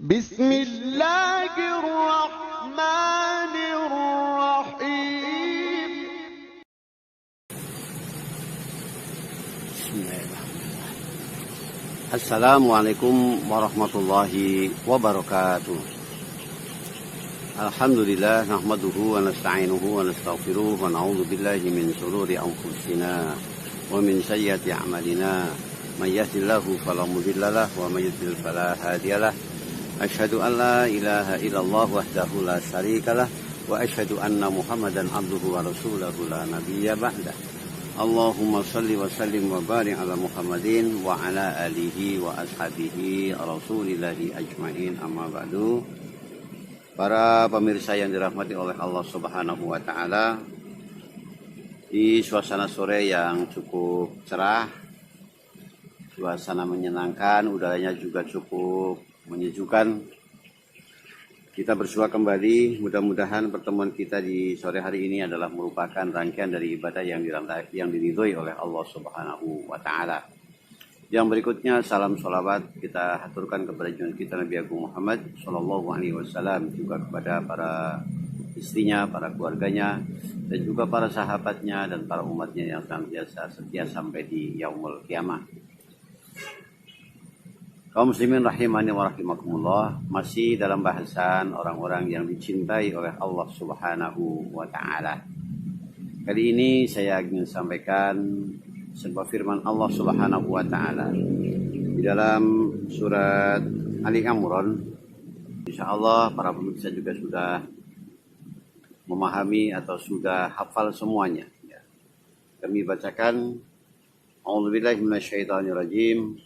بسم الله الرحمن الرحيم. Assalamualaikum warahmatullahi wabarakatuh. Alhamdulillah nahmaduhu wa nasta'inuhu wa nastaghfiruh wa na'udzu billahi min shururi anfusina wa min sayyiati a'malina. May yahdihillahu fala mudhillalah wa may yudhlil fala hadiyalah. Asyhadu an la ilaha illallah wahdahu la syarikalah wa asyhadu anna Muhammadan abduhu wa rasuluhu la nabiyya ba'dah. Allahumma salli wa sallim wa barik ala Muhammadin wa ala alihi wa ashabihi rasulillahi ajma'in, amma ba'du. Para pemirsa yang dirahmati oleh Allah Subhanahu wa taala, di suasana sore yang cukup cerah, suasana menyenangkan, udaranya juga cukup menyejukkan, kita bersua kembali. Mudah-mudahan pertemuan kita di sore hari ini adalah merupakan rangkaian dari ibadah yang diridhoi oleh Allah Subhanahu wa taala. Yang berikutnya, salam sholawat kita haturkan kepada junjungan kita Nabi Agung Muhammad sallallahu alaihi wasallam, juga kepada para istrinya, para keluarganya, dan juga para sahabatnya dan para umatnya yang senantiasa setia sampai di yaumul kiamah. Kaum muslimin rahimani wa rahimakumullah, masih dalam bahasan orang-orang yang dicintai oleh Allah Subhanahu wa taala. Kali ini saya ingin sampaikan sebuah firman Allah Subhanahu wa taala di dalam surat Ali Imran. Insyaallah para pemirsa juga sudah memahami atau sudah hafal semuanya. Kami bacakan, A'udzubillahi minasyaitonirrajim.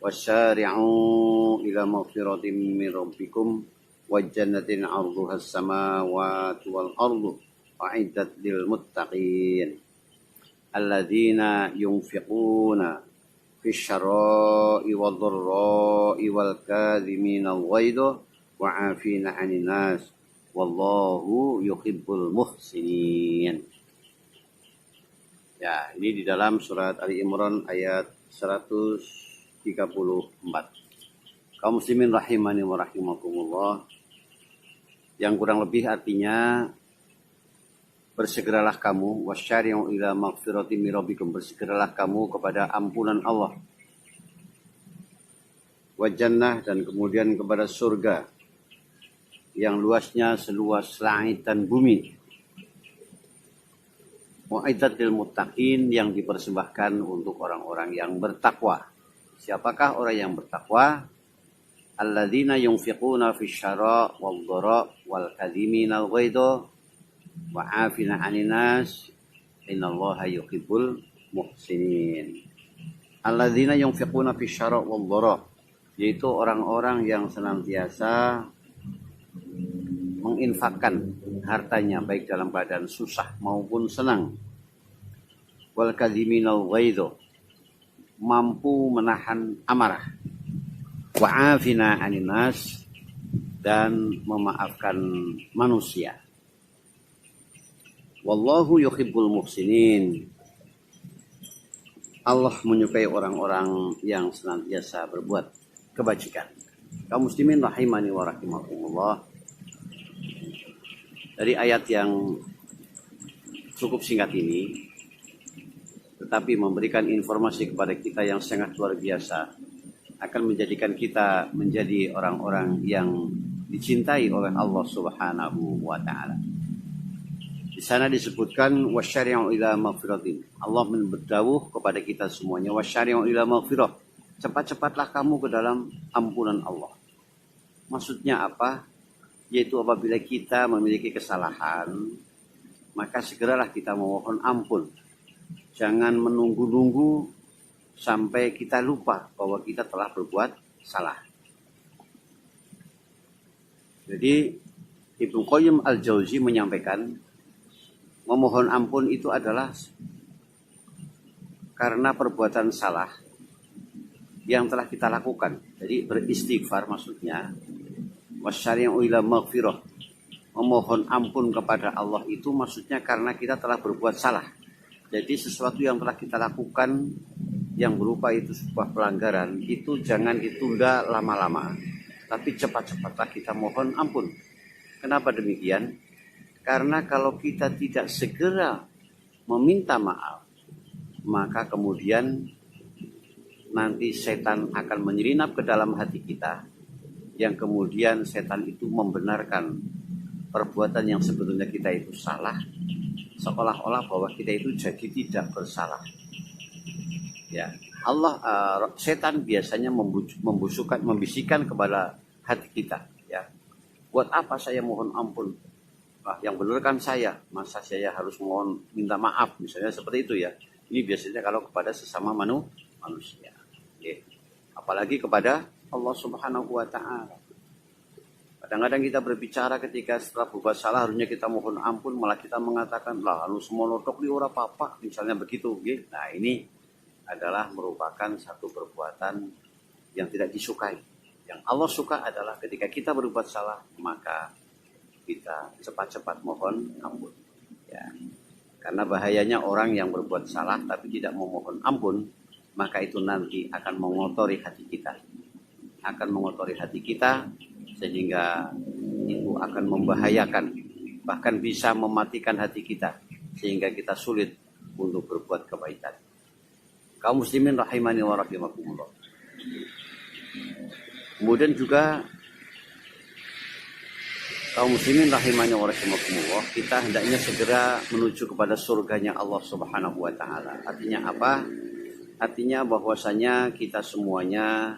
Wasyari'u ila maghfiratin min rabbikum wa jannatin 'arduha as-samawati wal ardu a'iddat lil muttaqin alladzina yunfiquna fis syara'i wad dharra'i wal kadhimina al-ghaidha wa 'afina 'anil nas wallahu yuhibbul muhsinin. Ya, ini di dalam surat Ali Imran ayat 134. Kaum muslimin rahimani wa rahimakumullah, yang kurang lebih artinya, bersegeralah kamu, wasyari'u ila maghfiratin min rabbikum, bersegeralah kamu kepada ampunan Allah, wa jannah, dan kemudian kepada surga yang luasnya seluas langit dan bumi, wa'iddat lil muttaqin, yang dipersembahkan untuk orang-orang yang bertakwa. Siapakah orang yang bertakwa? Alladzina yunfiquna fis syara' wal dharra' wal kadhimina al ghaidha wa 'afina 'anil nas innallaha yuhibbul muhsinin. Alladzina yunfiquna fis syara' wal dharra', yaitu orang-orang yang senantiasa menginfakkan hartanya baik dalam keadaan susah maupun senang. Wal kadhimina al ghaidha, mampu menahan amarah. Wa afina 'anil nas, dan memaafkan manusia. Wallahu yuhibbul muhsinin, Allah menyukai orang-orang yang senantiasa berbuat kebajikan. Kaum muslimin rahimani wa rahimakumullah, dari ayat yang cukup singkat ini tetapi memberikan informasi kepada kita yang sangat luar biasa, akan menjadikan kita menjadi orang-orang yang dicintai oleh Allah Subhanahu wa taala. Di sana disebutkan wasyari'u ila maghfiratin. Allah berdawuh kepada kita semuanya, wasyari'u ila maghfirah, cepat-cepatlah kamu ke dalam ampunan Allah. Maksudnya apa? Yaitu apabila kita memiliki kesalahan, maka segeralah kita memohon ampun. Jangan menunggu-nunggu sampai kita lupa bahwa kita telah berbuat salah. Jadi Ibnu Qayyim al-Jauzi menyampaikan, memohon ampun itu adalah karena perbuatan salah yang telah kita lakukan. Jadi beristighfar maksudnya. Wasyari'u ila maghfirah, memohon ampun kepada Allah itu maksudnya karena kita telah berbuat salah. Jadi sesuatu yang telah kita lakukan yang berupa itu sebuah pelanggaran, itu jangan ditunda lama-lama. tapi cepat-cepatlah kita mohon ampun. Kenapa demikian? Karena kalau kita tidak segera meminta maaf, maka kemudian nanti setan akan menyelinap ke dalam hati kita, yang kemudian setan itu membenarkan perbuatan yang sebetulnya kita itu salah, seolah-olah bahwa kita itu jadi tidak bersalah. Ya, setan biasanya membisikkan kepada hati kita, ya. Buat apa saya mohon ampun? Yang benar kan saya, masa saya harus minta maaf, misalnya seperti itu ya. Ini biasanya kalau kepada sesama manusia. Okay. Apalagi kepada Allah Subhanahu wa Ta'ala. Kadang-kadang kita berbicara ketika setelah berbuat salah harusnya kita mohon ampun, malah kita mengatakan lah anu semua notok di ora apa-apa, misalnya begitu. Okay. Nah, ini adalah merupakan satu perbuatan yang tidak disukai. Yang Allah suka adalah ketika kita berbuat salah, maka kita cepat-cepat mohon ampun. Ya. Karena bahayanya orang yang berbuat salah tapi tidak memohon ampun, maka itu nanti akan mengotori hati kita. Akan mengotori hati kita sehingga itu akan membahayakan, bahkan bisa mematikan hati kita sehingga kita sulit untuk berbuat kebaikan. Kaum muslimin rahimani wa rahimakumullah. Kemudian juga kaum muslimin rahimani wa rahimakumullah, kita hendaknya segera menuju kepada surganya Allah Subhanahu wa Ta'ala. Artinya apa? Artinya bahwasanya kita semuanya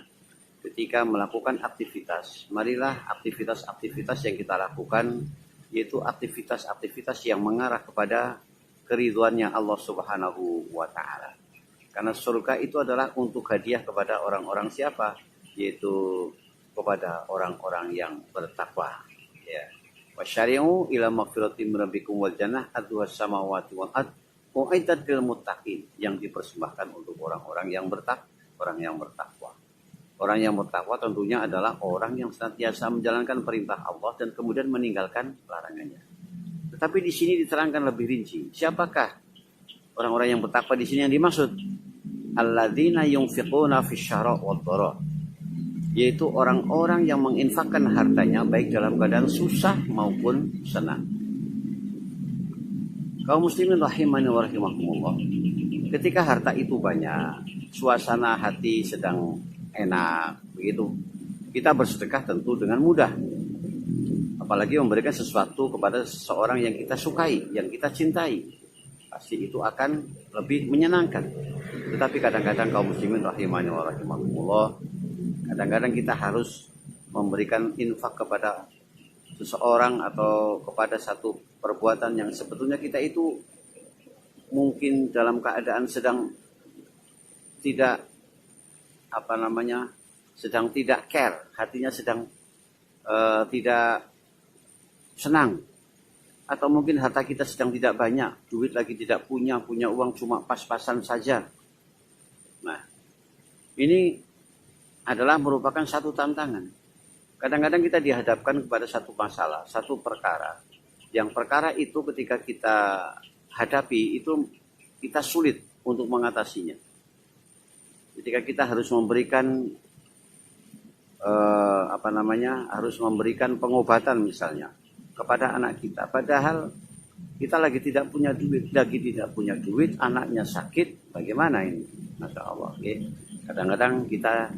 ketika melakukan aktivitas, marilah aktivitas-aktivitas yang kita lakukan yaitu aktivitas-aktivitas yang mengarah kepada keridhoannya Allah Subhanahu wa Ta'ala. Karena surga itu adalah untuk hadiah kepada orang-orang siapa? Yaitu kepada orang-orang yang bertakwa. Ya. Wasyari'u ila maghfiratin min rabbikum wal jannah adduhas samawati wal ard u'iddat lil muttaqin, yang dipersembahkan untuk orang-orang yang bertakwa. Orang yang bertakwa tentunya adalah orang yang senantiasa menjalankan perintah Allah dan kemudian meninggalkan larangannya. Tetapi di sini diterangkan lebih rinci. Siapakah orang-orang yang bertakwa di sini yang dimaksud? Alladzina yunfiquna fisyara wad-dharra, yaitu orang-orang yang menginfakkan hartanya baik dalam keadaan susah maupun senang. Kaum muslimin rahimani wa rahimakumullah, ketika harta itu banyak, suasana hati sedang enak, begitu, kita bersedekah tentu dengan mudah. Apalagi memberikan sesuatu kepada seseorang yang kita sukai, yang kita cintai, pasti itu akan lebih menyenangkan. Tetapi kadang-kadang kaum muslimin rahimani wa rahimakumullah, kadang-kadang kita harus memberikan infak kepada seseorang atau kepada satu perbuatan yang sebetulnya kita itu mungkin dalam keadaan sedang tidak sedang tidak care, hatinya sedang tidak senang, atau mungkin harta kita sedang tidak banyak, duit lagi tidak punya uang cuma pas-pasan saja. Nah, ini adalah merupakan satu tantangan. Kadang-kadang kita dihadapkan kepada satu masalah, satu perkara. Yang perkara itu ketika kita hadapi itu kita sulit untuk mengatasinya. Ketika kita harus memberikan harus memberikan pengobatan misalnya kepada anak kita, padahal kita lagi tidak punya duit, anaknya sakit, bagaimana ini? Masya Allah. Okay. Kadang-kadang kita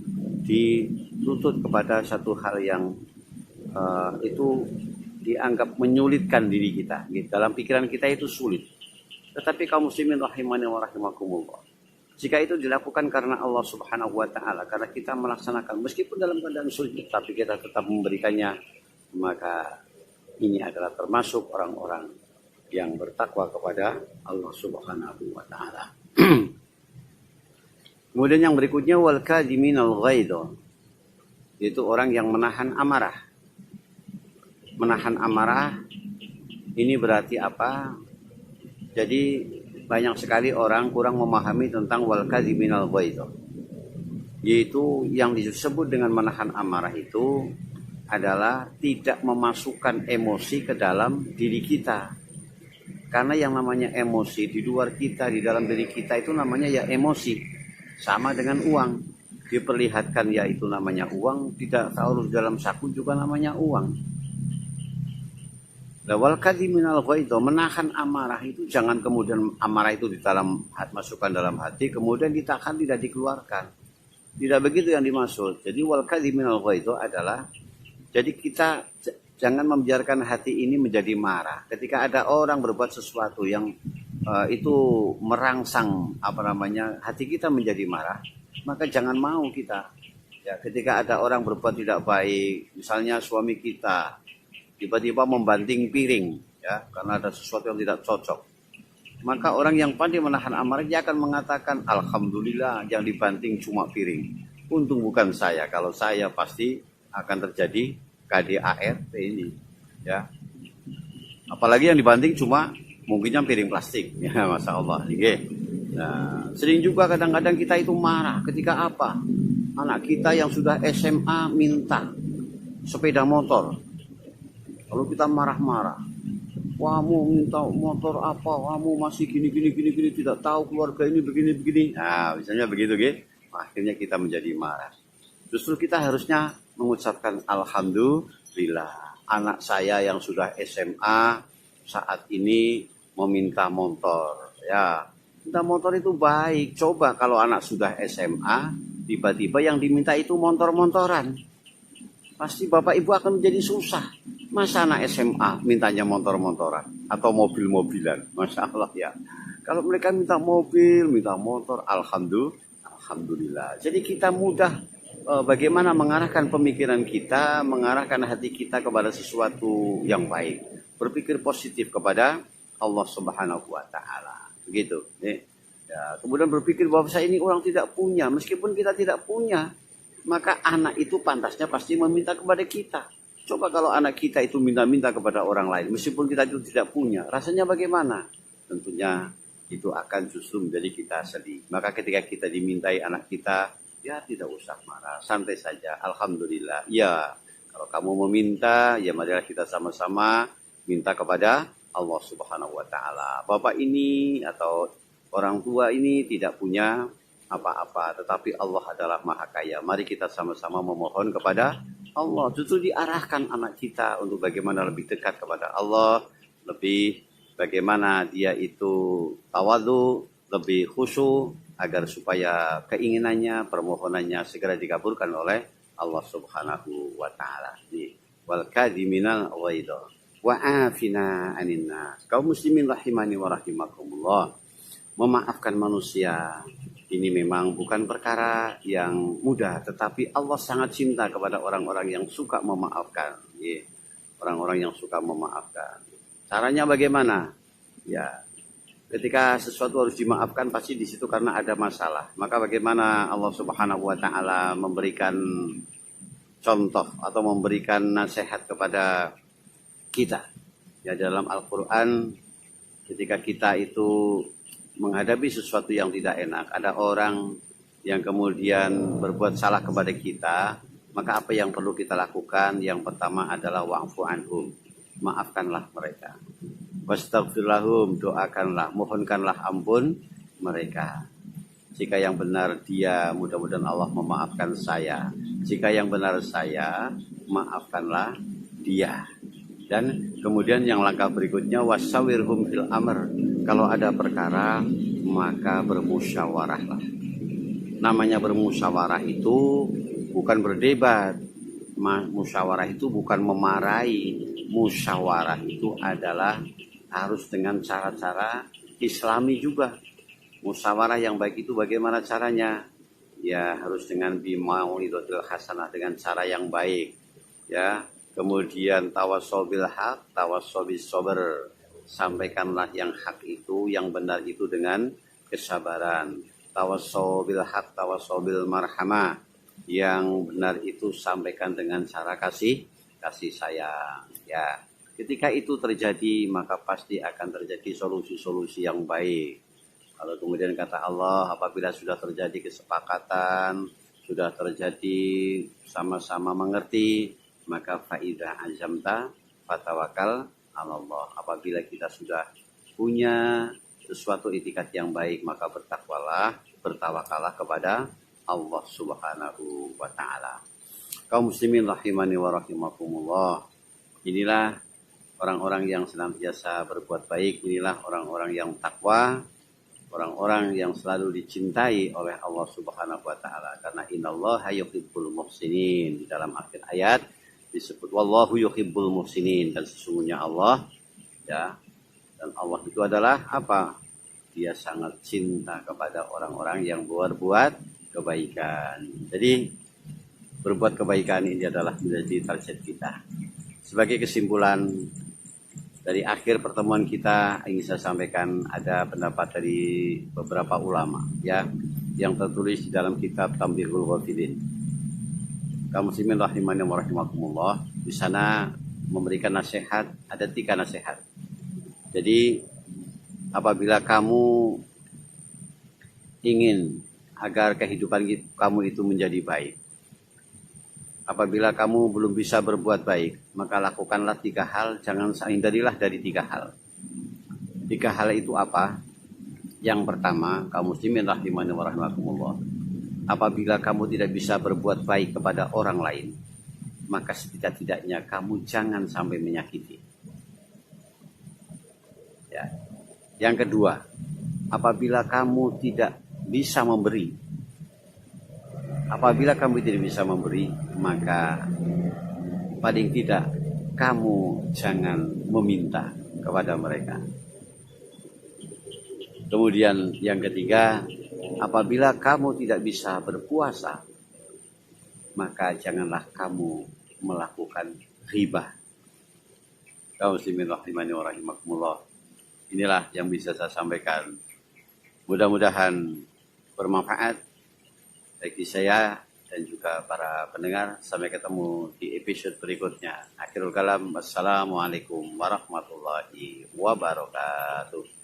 dituntut kepada satu hal yang itu dianggap menyulitkan diri kita. Gitu. Dalam pikiran kita itu sulit. Tetapi kaum muslimin rahimani wa rahimakumullah, jika itu dilakukan karena Allah Subhanahu wa Ta'ala, karena kita melaksanakan meskipun dalam keadaan sulit, tapi kita tetap memberikannya, maka ini adalah termasuk orang-orang yang bertakwa kepada Allah Subhanahu wa Ta'ala. Kemudian yang berikutnya wal kadhiminal ghaidh, yaitu orang yang menahan amarah. Menahan amarah ini berarti apa? Jadi banyak sekali orang kurang memahami tentang wal kadhiminal ghaidh. Yaitu yang disebut dengan menahan amarah itu adalah tidak memasukkan emosi ke dalam diri kita. Karena yang namanya emosi di luar kita, di dalam diri kita itu namanya ya emosi. Sama dengan uang. diperlihatkan yaitu namanya uang, tidak harus dalam saku juga namanya uang. Wal kadhiminal ghaidh, menahan amarah itu jangan kemudian amarah itu di dalam masukkan dalam hati kemudian ditahan tidak dikeluarkan. Tidak begitu yang dimaksud. Jadi wal kadhiminal ghaidh adalah jadi kita jangan membiarkan hati ini menjadi marah. Ketika ada orang berbuat sesuatu yang itu merangsang hati kita menjadi marah, maka jangan mau kita. Ya, ketika ada orang berbuat tidak baik, misalnya suami kita tiba-tiba membanting piring, ya, karena ada sesuatu yang tidak cocok. Maka orang yang pandai menahan amarah dia akan mengatakan, alhamdulillah yang dibanting cuma piring. Untung bukan saya. Kalau saya pasti akan terjadi KDART ini, ya. Apalagi yang dibanting cuma mungkinnya piring plastik, ya, masya Allah. Nah, sering juga kadang-kadang kita itu marah ketika apa? Anak kita yang sudah SMA minta sepeda motor. Kalau kita marah-marah, kamu minta motor apa? Kamu masih gini, tidak tahu keluarga ini begini. Nah, misalnya begitu, gitu. Akhirnya kita menjadi marah. Justru kita harusnya mengucapkan alhamdulillah. Anak saya yang sudah SMA saat ini meminta motor. Ya, minta motor itu baik. Coba kalau anak sudah SMA, tiba-tiba yang diminta itu motor-motoran. Pasti bapak ibu akan menjadi susah. Masa anak SMA mintanya motor-motoran atau mobil-mobilan, masya Allah ya. Kalau mereka minta mobil, minta motor, alhamdulillah. Jadi kita mudah bagaimana mengarahkan pemikiran kita, mengarahkan hati kita kepada sesuatu yang baik, berpikir positif kepada Allah Subhanahu Wa Taala. Begitu. Ya, kemudian berpikir bahwa saya ini orang tidak punya, meskipun kita tidak punya, maka anak itu pantasnya pasti meminta kepada kita. Coba kalau anak kita itu minta-minta kepada orang lain, meskipun kita itu tidak punya, rasanya bagaimana? Tentunya itu akan justru menjadi kita sedih. Maka ketika kita dimintai anak kita, ya tidak usah marah, santai saja. Alhamdulillah. Ya, kalau kamu meminta, ya marilah kita sama-sama minta kepada Allah Subhanahu Wa Taala. Bapak ini atau orang tua ini tidak punya apa-apa, tetapi Allah adalah Maha Kaya. Mari kita sama-sama memohon kepada Allah. Justru diarahkan anak kita untuk bagaimana lebih dekat kepada Allah, lebih bagaimana dia itu tawadhu, lebih khusyuk, agar supaya keinginannya, permohonannya segera dikabulkan oleh Allah Subhanahu Wa Taala. Wal kadhiminal ghaidh wa afina 'anil nas. Kaum muslimin rahimani wa rahimakumullah. Memaafkan manusia ini memang bukan perkara yang mudah, tetapi Allah sangat cinta kepada orang-orang yang suka memaafkan. Orang-orang yang suka memaafkan. Caranya bagaimana? Ya, ketika sesuatu harus dimaafkan pasti di situ karena ada masalah. Maka bagaimana Allah Subhanahu Wa Taala memberikan contoh atau memberikan nasihat kepada kita? Ya, dalam Al-Quran ketika kita itu menghadapi sesuatu yang tidak enak, ada orang yang kemudian berbuat salah kepada kita, maka apa yang perlu kita lakukan? Yang pertama adalah wa'fu anhum, maafkanlah mereka. Wastaghfir lahum, doakanlah, mohonkanlah ampun mereka. Jika yang benar dia, mudah-mudahan Allah memaafkan saya. Jika yang benar saya, maafkanlah dia. Dan kemudian yang langkah berikutnya wasawirhum fil amr. Kalau ada perkara maka bermusyawarahlah. Namanya bermusyawarah itu bukan berdebat. Musyawarah itu bukan memarahi. Musyawarah itu adalah harus dengan cara-cara Islami juga. Musyawarah yang baik itu bagaimana caranya? Ya harus dengan bimau'izatil hasanah, dengan cara yang baik. Ya. Kemudian tawassobil haq, tawassobis sober. Sampaikanlah yang hak itu, yang benar itu dengan kesabaran. Tawassobil haq, tawassobil marhamah. Yang benar itu sampaikan dengan cara kasih sayang. Ya, ketika itu terjadi maka pasti akan terjadi solusi-solusi yang baik. Kalau kemudian kata Allah, apabila sudah terjadi kesepakatan, sudah terjadi sama-sama mengerti, maka faidah azamta fatawakal Allah. Apabila kita sudah punya sesuatu itikat yang baik, maka bertawakallah kepada Allah Subhanahu wa Ta'ala. Kaum muslimin rahimani wa rahimakumullah. Inilah orang-orang yang senantiasa berbuat baik. Inilah orang-orang yang takwa, orang-orang yang selalu dicintai oleh Allah Subhanahu wa Ta'ala. Karena innallaha yuhibbul muhsinin. Di dalam akhir ayat disebut wallahu yuhibbul muhsinin, dan sesungguhnya Allah, ya, dan Allah itu adalah apa? Dia sangat cinta kepada orang-orang yang berbuat kebaikan. Jadi berbuat kebaikan ini adalah menjadi target kita. Sebagai kesimpulan dari akhir pertemuan kita, ingin saya sampaikan ada pendapat dari beberapa ulama, ya, yang tertulis di dalam kitab Tambihul Ghafilin. Kaum muslimin rahimani wa rahimakumullah, di sana memberikan nasihat, ada 3 nasihat. Jadi apabila kamu ingin agar kehidupan kamu itu menjadi baik, apabila kamu belum bisa berbuat baik, maka lakukanlah 3 hal, jangan hindarilah dari 3 hal. 3 hal itu apa? Yang pertama, kaum muslimin rahimani wa rahimakumullah, apabila kamu tidak bisa berbuat baik kepada orang lain, maka setidak-tidaknya kamu jangan sampai menyakiti. Ya. Yang kedua, apabila kamu tidak bisa memberi, maka paling tidak kamu jangan meminta kepada mereka. Kemudian yang ketiga, apabila kamu tidak bisa berpuasa, maka janganlah kamu melakukan ghibah. Kaum muslimin rahimani wa rahimakumullah. Inilah yang bisa saya sampaikan. Mudah-mudahan bermanfaat bagi saya dan juga para pendengar. Sampai ketemu di episode berikutnya. Akhirul kalam. Wassalamualaikum warahmatullahi wabarakatuh.